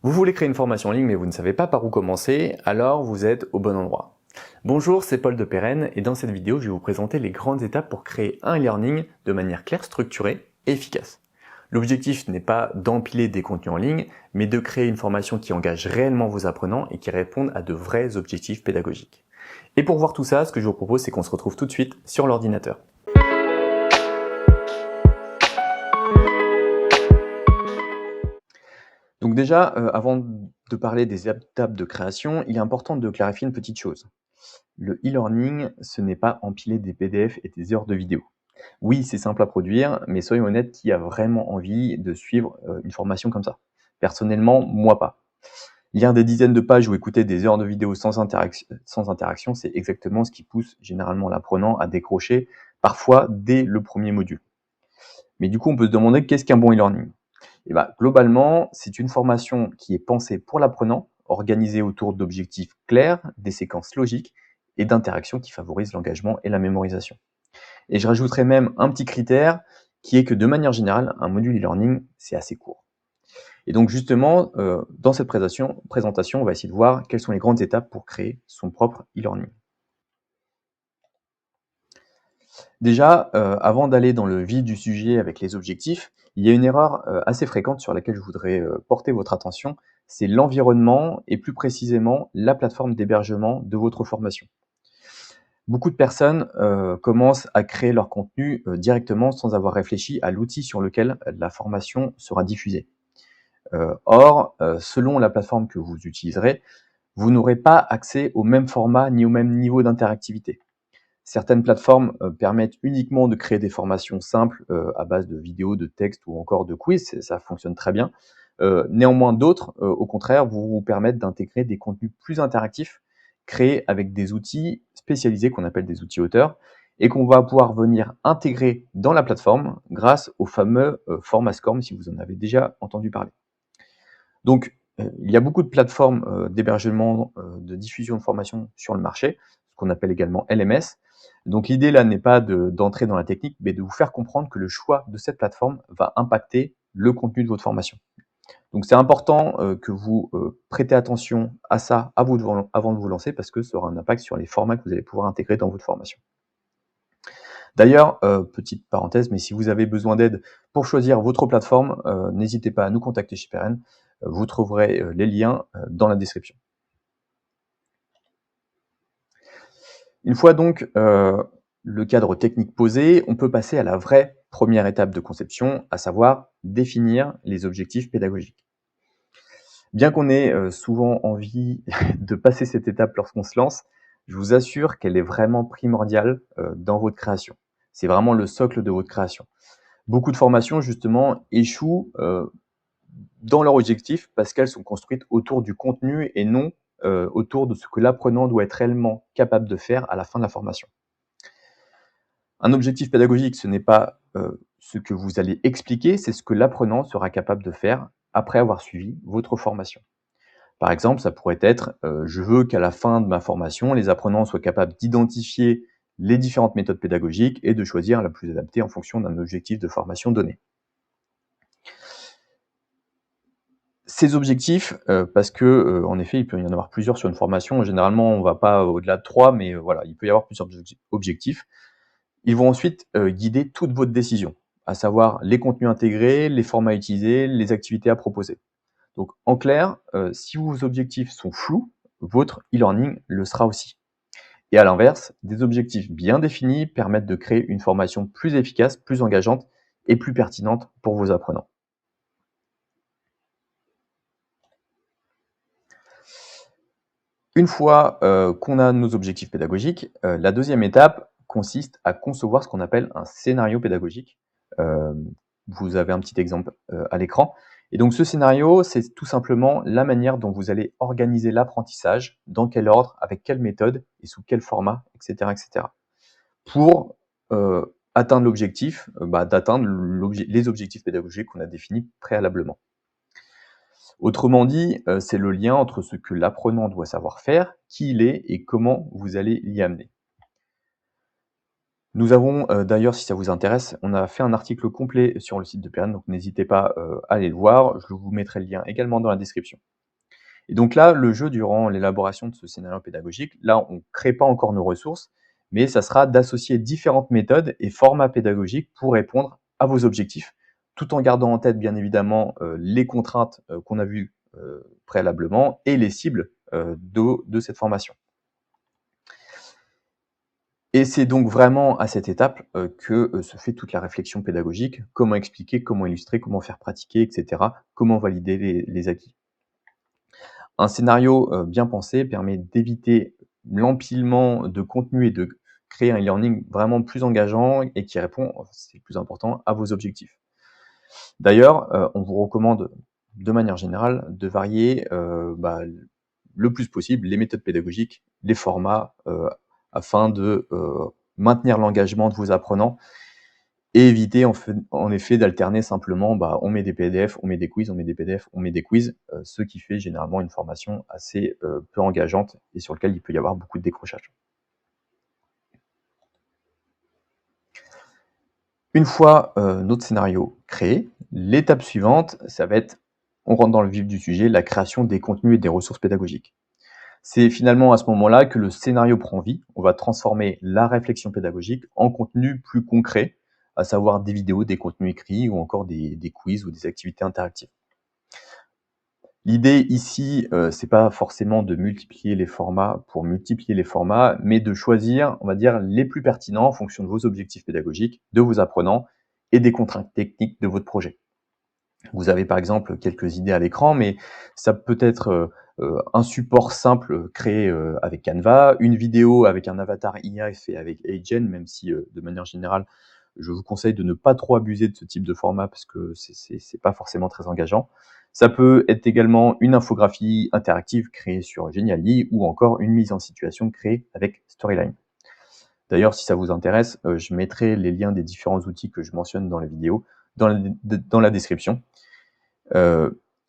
Vous voulez créer une formation en ligne mais vous ne savez pas par où commencer, alors vous êtes au bon endroit. Bonjour, c'est Paul de Perrenne et dans cette vidéo je vais vous présenter les grandes étapes pour créer un e-learning de manière claire, structurée et efficace. L'objectif n'est pas d'empiler des contenus en ligne, mais de créer une formation qui engage réellement vos apprenants et qui réponde à de vrais objectifs pédagogiques. Et pour voir tout ça, ce que je vous propose c'est qu'on se retrouve tout de suite sur l'ordinateur. Donc déjà, avant de parler des étapes de création, il est important de clarifier une petite chose. Le e-learning, ce n'est pas empiler des PDF et des heures de vidéo. Oui, c'est simple à produire, mais soyons honnêtes, qui a vraiment envie de suivre une formation comme ça? Personnellement, moi pas. Lire des dizaines de pages ou écouter des heures de vidéo sans interaction, c'est exactement ce qui pousse généralement l'apprenant à décrocher, parfois dès le premier module. Mais du coup, on peut se demander qu'est-ce qu'un bon e-learning? Et ben, globalement, c'est une formation qui est pensée pour l'apprenant, organisée autour d'objectifs clairs, des séquences logiques et d'interactions qui favorisent l'engagement et la mémorisation. Et je rajouterais même un petit critère qui est que de manière générale, un module e-learning, c'est assez court. Et donc justement, dans cette présentation, on va essayer de voir quelles sont les grandes étapes pour créer son propre e-learning. Déjà, avant d'aller dans le vif du sujet avec les objectifs, il y a une erreur assez fréquente sur laquelle je voudrais porter votre attention, c'est l'environnement et plus précisément la plateforme d'hébergement de votre formation. Beaucoup de personnes commencent à créer leur contenu directement sans avoir réfléchi à l'outil sur lequel la formation sera diffusée. Or, selon la plateforme que vous utiliserez, vous n'aurez pas accès au même format ni au même niveau d'interactivité. Certaines plateformes permettent uniquement de créer des formations simples à base de vidéos, de textes ou encore de quiz, ça fonctionne très bien. Néanmoins, d'autres, au contraire, vous permettent d'intégrer des contenus plus interactifs, créés avec des outils spécialisés qu'on appelle des outils auteurs, et qu'on va pouvoir venir intégrer dans la plateforme grâce au fameux format SCORM, si vous en avez déjà entendu parler. Donc, il y a beaucoup de plateformes d'hébergement, de diffusion de formation sur le marché, ce qu'on appelle également LMS. Donc l'idée là n'est pas d'entrer dans la technique, mais de vous faire comprendre que le choix de cette plateforme va impacter le contenu de votre formation. Donc c'est important que vous prêtez attention à ça avant de vous lancer, parce que ça aura un impact sur les formats que vous allez pouvoir intégrer dans votre formation. D'ailleurs, petite parenthèse, mais si vous avez besoin d'aide pour choisir votre plateforme, n'hésitez pas à nous contacter chez Perrenne. Vous trouverez les liens dans la description. Une fois donc le cadre technique posé, on peut passer à la vraie première étape de conception, à savoir définir les objectifs pédagogiques. Bien qu'on ait souvent envie de passer cette étape lorsqu'on se lance, je vous assure qu'elle est vraiment primordiale dans votre création. C'est vraiment le socle de votre création. Beaucoup de formations, justement, échouent dans leur objectif parce qu'elles sont construites autour du contenu et non autour de ce que l'apprenant doit être réellement capable de faire à la fin de la formation. Un objectif pédagogique, ce n'est pas ce que vous allez expliquer, c'est ce que l'apprenant sera capable de faire après avoir suivi votre formation. Par exemple, ça pourrait être je veux qu'à la fin de ma formation, les apprenants soient capables d'identifier les différentes méthodes pédagogiques et de choisir la plus adaptée en fonction d'un objectif de formation donné. Ces objectifs, parce que, en effet, il peut y en avoir plusieurs sur une formation. Généralement, on ne va pas au-delà de 3, mais voilà, il peut y avoir plusieurs objectifs. Ils vont ensuite guider toute votre décision, à savoir les contenus intégrés, les formats utilisés, les activités à proposer. Donc en clair, si vos objectifs sont flous, votre e-learning le sera aussi. Et à l'inverse, des objectifs bien définis permettent de créer une formation plus efficace, plus engageante et plus pertinente pour vos apprenants. Une fois qu'on a nos objectifs pédagogiques, la deuxième étape consiste à concevoir ce qu'on appelle un scénario pédagogique. Euh, Vous avez un petit exemple à l'écran. Et donc ce scénario, c'est tout simplement la manière dont vous allez organiser l'apprentissage, dans quel ordre, avec quelle méthode et sous quel format, etc. etc. pour atteindre l'objectif, d'atteindre les objectifs pédagogiques qu'on a définis préalablement. Autrement dit, c'est le lien entre ce que l'apprenant doit savoir faire, qui il est et comment vous allez l'y amener. Nous avons, d'ailleurs, si ça vous intéresse, on a fait un article complet sur le site de Perrine, donc n'hésitez pas, à aller le voir. Je vous mettrai le lien également dans la description. Et donc là, le jeu durant l'élaboration de ce scénario pédagogique, là, on ne crée pas encore nos ressources, mais ça sera d'associer différentes méthodes et formats pédagogiques pour répondre à vos objectifs, tout en gardant en tête, bien évidemment, les contraintes, qu'on a vues, préalablement et les cibles, de cette formation. Et c'est donc vraiment à cette étape, que, se fait toute la réflexion pédagogique. Comment expliquer, comment illustrer, comment faire pratiquer et cetera. Comment valider les acquis. Un scénario, bien pensé permet d'éviter l'empilement de contenu et de créer un e-learning vraiment plus engageant et qui répond, c'est le plus important, à vos objectifs. D'ailleurs, on vous recommande de manière générale de varier, le plus possible les méthodes pédagogiques, les formats, afin de, maintenir l'engagement de vos apprenants et éviter en effet d'alterner simplement, on met des PDF, on met des quiz, on met des PDF, on met des quiz, ce qui fait généralement une formation assez, peu engageante et sur lequel il peut y avoir beaucoup de décrochage. Une fois, notre scénario créé, l'étape suivante, ça va être, on rentre dans le vif du sujet, la création des contenus et des ressources pédagogiques. C'est finalement à ce moment-là que le scénario prend vie. On va transformer la réflexion pédagogique en contenu plus concret, à savoir des vidéos, des contenus écrits ou encore des quiz ou des activités interactives. L'idée ici, c'est pas forcément de multiplier les formats pour multiplier les formats, mais de choisir, on va dire, les plus pertinents en fonction de vos objectifs pédagogiques, de vos apprenants et des contraintes techniques de votre projet. Vous avez par exemple quelques idées à l'écran, mais ça peut être un support simple créé avec Canva, une vidéo avec un avatar IA fait avec Agen, même si de manière générale, je vous conseille de ne pas trop abuser de ce type de format parce que c'est pas forcément très engageant. Ça peut être également une infographie interactive créée sur Genially ou encore une mise en situation créée avec Storyline. D'ailleurs, si ça vous intéresse, je mettrai les liens des différents outils que je mentionne dans la vidéo dans la description.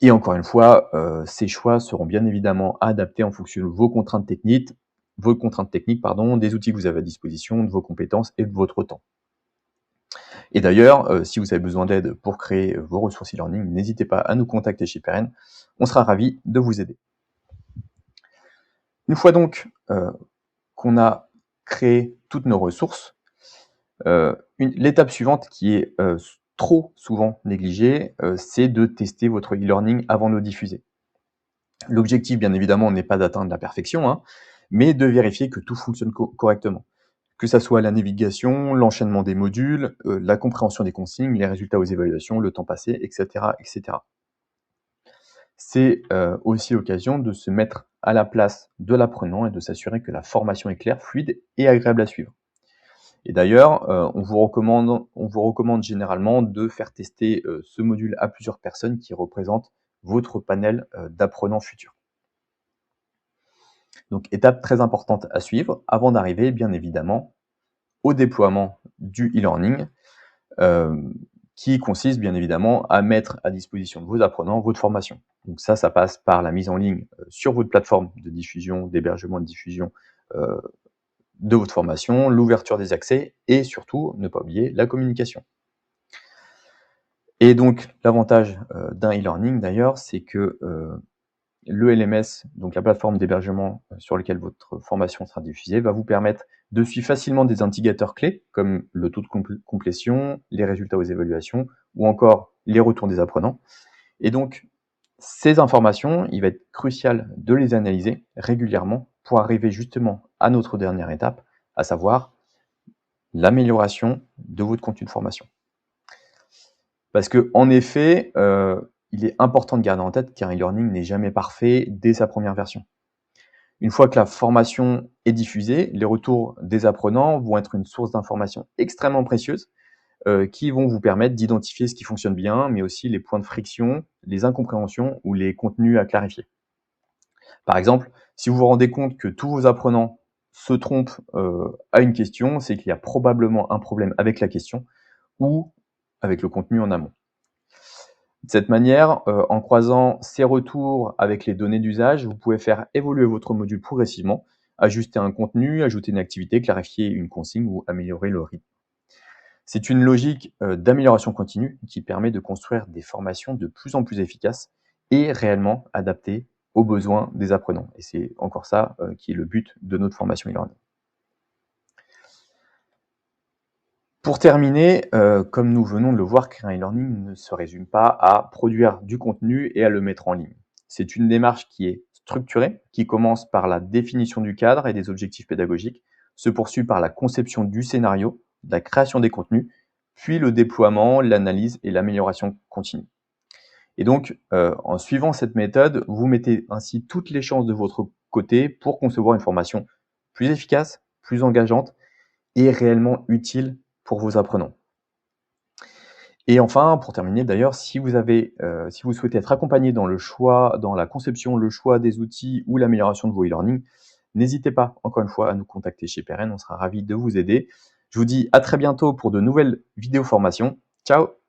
Et encore une fois, ces choix seront bien évidemment adaptés en fonction de vos contraintes techniques, des outils que vous avez à disposition, de vos compétences et de votre temps. Et d'ailleurs, si vous avez besoin d'aide pour créer vos ressources e-learning, n'hésitez pas à nous contacter chez Perrine. On sera ravis de vous aider. Une fois donc qu'on a créé toutes nos ressources, l'étape suivante qui est trop souvent négligée, c'est de tester votre e-learning avant de le diffuser. L'objectif, bien évidemment, n'est pas d'atteindre la perfection, hein, mais de vérifier que tout fonctionne correctement. Que ça soit la navigation, l'enchaînement des modules, la compréhension des consignes, les résultats aux évaluations, le temps passé, etc., etc. C'est aussi l'occasion de se mettre à la place de l'apprenant et de s'assurer que la formation est claire, fluide et agréable à suivre. Et d'ailleurs, on vous recommande généralement de faire tester ce module à plusieurs personnes qui représentent votre panel d'apprenants futurs. Donc étape très importante à suivre avant d'arriver bien évidemment au déploiement du e-learning qui consiste bien évidemment à mettre à disposition de vos apprenants votre formation. Donc ça passe par la mise en ligne sur votre plateforme de diffusion, d'hébergement et de diffusion de votre formation, l'ouverture des accès et surtout, ne pas oublier, la communication. Et donc l'avantage d'un e-learning d'ailleurs, c'est que le LMS, donc la plateforme d'hébergement sur laquelle votre formation sera diffusée, va vous permettre de suivre facilement des indicateurs clés comme le taux de complétion, les résultats aux évaluations ou encore les retours des apprenants. Et donc, ces informations, il va être crucial de les analyser régulièrement pour arriver justement à notre dernière étape, à savoir l'amélioration de votre contenu de formation. Parce qu'en effet, il est important de garder en tête qu'un e-learning n'est jamais parfait dès sa première version. Une fois que la formation est diffusée, les retours des apprenants vont être une source d'information extrêmement précieuse qui vont vous permettre d'identifier ce qui fonctionne bien, mais aussi les points de friction, les incompréhensions ou les contenus à clarifier. Par exemple, si vous vous rendez compte que tous vos apprenants se trompent à une question, c'est qu'il y a probablement un problème avec la question ou avec le contenu en amont. De cette manière, en croisant ces retours avec les données d'usage, vous pouvez faire évoluer votre module progressivement ajuster un contenu, ajouter une activité, clarifier une consigne ou améliorer le rythme. C'est une logique d'amélioration continue qui permet de construire des formations de plus en plus efficaces et réellement adaptées aux besoins des apprenants. Et c'est encore ça qui est le but de notre formation e-learning. Pour terminer, comme nous venons de le voir, créer un e-learning ne se résume pas à produire du contenu et à le mettre en ligne. C'est une démarche qui est structurée, qui commence par la définition du cadre et des objectifs pédagogiques, se poursuit par la conception du scénario, la création des contenus, puis le déploiement, l'analyse et l'amélioration continue. Et donc, en suivant cette méthode, vous mettez ainsi toutes les chances de votre côté pour concevoir une formation plus efficace, plus engageante et réellement utile pour vos apprenants. Et enfin, pour terminer d'ailleurs, si vous souhaitez être accompagné dans la conception, le choix des outils ou l'amélioration de vos e-learning, n'hésitez pas, encore une fois, à nous contacter chez Peren, on sera ravis de vous aider. Je vous dis à très bientôt pour de nouvelles vidéos formations. Ciao!